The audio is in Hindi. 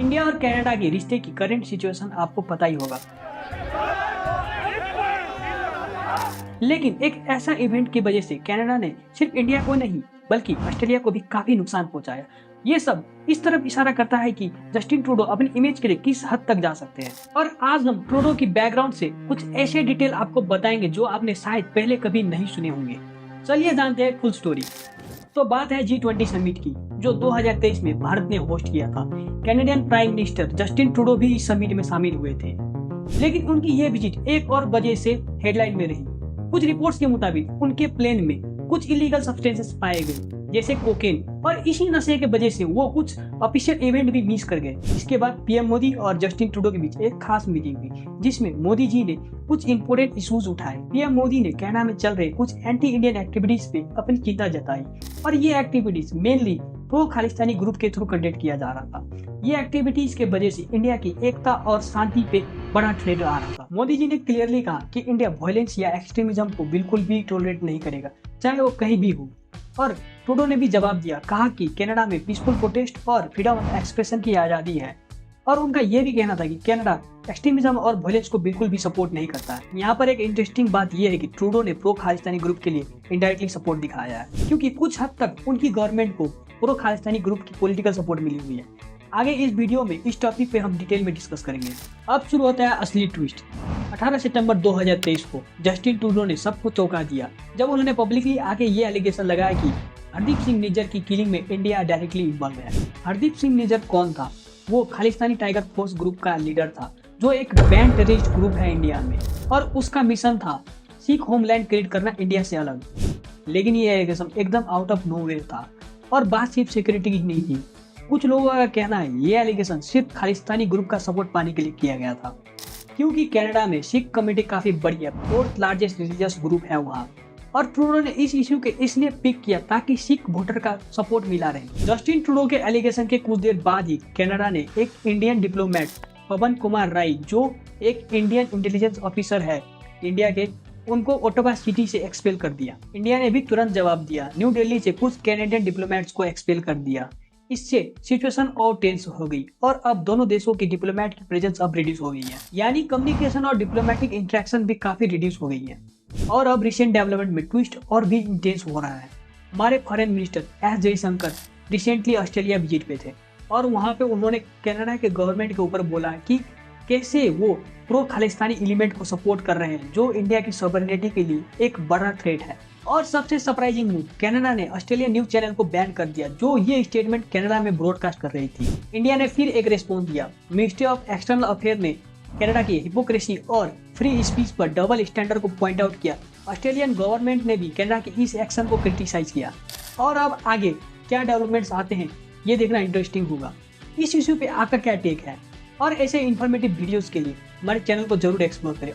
इंडिया और कनाडा के रिश्ते की करंट सिचुएशन आपको पता ही होगा, लेकिन एक ऐसा इवेंट की वजह से कनाडा ने सिर्फ इंडिया को नहीं बल्कि ऑस्ट्रेलिया को भी काफी नुकसान पहुंचाया। ये सब इस तरफ इशारा करता है कि जस्टिन ट्रूडो अपनी इमेज के लिए किस हद तक जा सकते हैं। और आज हम ट्रूडो की बैकग्राउंड से कुछ ऐसे डिटेल आपको बताएंगे जो आपने शायद पहले कभी नहीं सुने होंगे। चलिए जानते हैं फुल स्टोरी। तो बात है G20 समिट की, जो 2023 में भारत ने होस्ट किया था। Canadian prime minister Justin Trudeau भी इस समिट में शामिल हुए थे, लेकिन उनकी ये विजिट एक और वजह से हेडलाइन में रही। कुछ रिपोर्ट्स के मुताबिक उनके प्लेन में कुछ इलीगल सब्सटेंसेस पाए गए जैसे कोकेन, और इसी नशे के वजह से वो कुछ ऑफिशियल इवेंट भी मिस कर गए। इसके बाद पीएम मोदी और जस्टिन ट्रूडो के बीच एक खास मीटिंग हुई जिसमें मोदी जी ने कुछ इंपोर्टेंट इश्यूज उठाए। पीएम मोदी ने कनाडा में चल रहे कुछ एंटी इंडियन एक्टिविटीज पे अपनी चिंता जताई, और ये activities mainly pro Khalistani group के थ्रू कंडक्ट किया जा रहा था। ये एक्टिविटीज के वजह से इंडिया की एकता और शांति पे बड़ा थ्रेट आ रहा था। मोदी जी ने क्लियरली कहा कि इंडिया वायलेंस या एक्सट्रीमिज्म को बिल्कुल भी टॉलरेट नहीं करेगा, चाहे वो कहीं भी हो। और ट्रूडो ने भी जवाब दिया, कहा कि कनाडा में पीसफुल प्रोटेस्ट और फ्रीडम ऑफ एक्सप्रेशन की आज़ादी है, और उनका यह भी कहना था कि कनाडा एक्सट्रीमिज्म और वायलेंस को बिल्कुल भी सपोर्ट नहीं करता है। यहाँ पर एक इंटरेस्टिंग बात यह है कि ट्रूडो ने प्रो खालिस्तानी ग्रुप के लिए इनडायरेक्टली सपोर्ट दिखाया है, क्योंकि कुछ हद तक उनकी गवर्नमेंट को प्रो खालिस्तानी ग्रुप की पॉलिटिकल सपोर्ट मिली हुई है। आगे इस वीडियो में इस टॉपिक पे हम डिटेल में डिस्कस करेंगे। अब शुरू होता है असली ट्विस्ट। 18 सितंबर 2023 को जस्टिन ट्रूडो ने सबको चौंका दिया जब उन्होंने पब्लिकली आके ये एलिगेशन लगाया कि हरदीप सिंह निज्जर की किलिंग में इंडिया डायरेक्टली इन्वॉल्व है। हरदीप सिंह निज्जर कौन था? वो खालिस्तानी टाइगर फोर्स ग्रुप का लीडर था, जो एक बैंड टेररिस्ट ग्रुप है इंडिया में, और उसका मिशन था सिख होमलैंड क्रिएट करना इंडिया से अलग। लेकिन ये एलिगेशन एकदम आउट ऑफ नोवेयर था, और बात सिर्फ सिक्योरिटी की नहीं थी। कुछ लोगों का कहना है ये एलिगेशन सिर्फ खालिस्तानी ग्रुप का सपोर्ट पाने के लिए किया गया था, क्योंकि कनाडा में सिख कम्युनिटी काफी बड़ी है, 4th लार्जेस्ट रिलीजियस ग्रुप है वहाँ। और ट्रूडो ने इस इश्यू के इसलिए पिक किया ताकि सिख वोटर का सपोर्ट मिला रहे। जस्टिन ट्रूडो के एलिगेशन के कुछ देर बाद ही कनाडा ने एक इंडियन डिप्लोमेट पवन कुमार राय, जो एक इंडियन इंटेलिजेंस ऑफिसर है इंडिया के, उनको ओटावा सिटी से एक्सपेल कर दिया। इंडिया ने भी तुरंत जवाब दिया, न्यू दिल्ली से कुछ कैनेडियन डिप्लोमेट्स को एक्सपेल कर दिया। इससे सिचुएशन और टेंस हो गई, और अब दोनों देशों की डिप्लोमेट की प्रेजेंस अब रिड्यूस हो गई है, यानी कम्युनिकेशन और डिप्लोमेटिक इंटरेक्शन भी काफी रिड्यूस हो गई है। और अब रिसेंट डेवलपमेंट में ट्विस्ट और भी इंटेंस हो रहा है। हमारे foreign minister S Jaishankar recently Australia visit पे थे, और वहाँ पे उन्होंने कनाडा के गवर्नमेंट के ऊपर बोला कि कैसे वो प्रो खालिस्तानी एलिमेंट को सपोर्ट कर रहे हैं, जो इंडिया की सॉवरेनिटी के लिए एक बड़ा थ्रेट है। और सबसे सरप्राइजिंग मूव, कनाडा ने ऑस्ट्रेलियन न्यूज चैनल को बैन कर दिया जो ये स्टेटमेंट कनाडा में ब्रॉडकास्ट कर रही थी। इंडिया ने फिर एक रिस्पॉन्स दिया। मिनिस्ट्री ऑफ एक्सटर्नल अफेयर ने कनाडा की हिपोक्रेसी और फ्री स्पीच पर डबल स्टैंडर्ड को पॉइंट आउट किया। ऑस्ट्रेलियन गवर्नमेंट ने भी कनाडा के इस एक्शन को क्रिटिसाइज किया। और अब आगे क्या डेवलपमेंट्स आते हैं ये देखना इंटरेस्टिंग होगा। इस इश्यू पे आपका क्या टेक है, और ऐसे इन्फॉर्मेटिव वीडियोस के लिए हमारे चैनल को जरूर एक्सप्लोर करें।